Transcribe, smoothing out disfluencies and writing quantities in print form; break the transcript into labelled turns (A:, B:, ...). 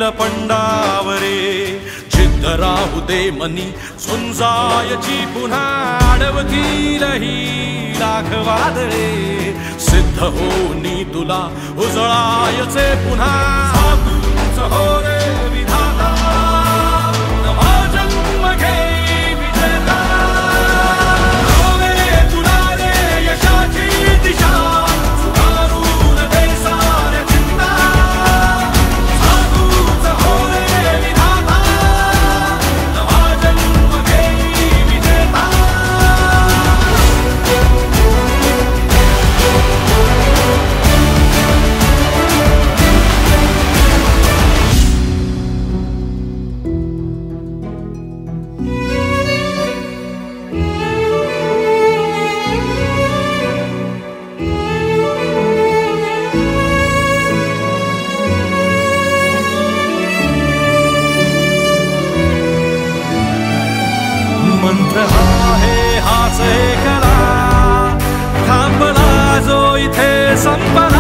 A: येईल पंडावरे जिद्द राहू दे मनी झुंजायची पुन्हा अडवतील ही लाख वादळे सिद्ध होनी तुला उजळायचे पुन्हा साधूच हो रे विधाता नवा जन्म घे विजेता होवे तुला रे यशाची दिशा सुधारून दे साऱ्या चिंता साधूच हो रे विधाता नवा जन्म घे विजेता मंत्र आहे हाच एकला थांबला जो इथे संपला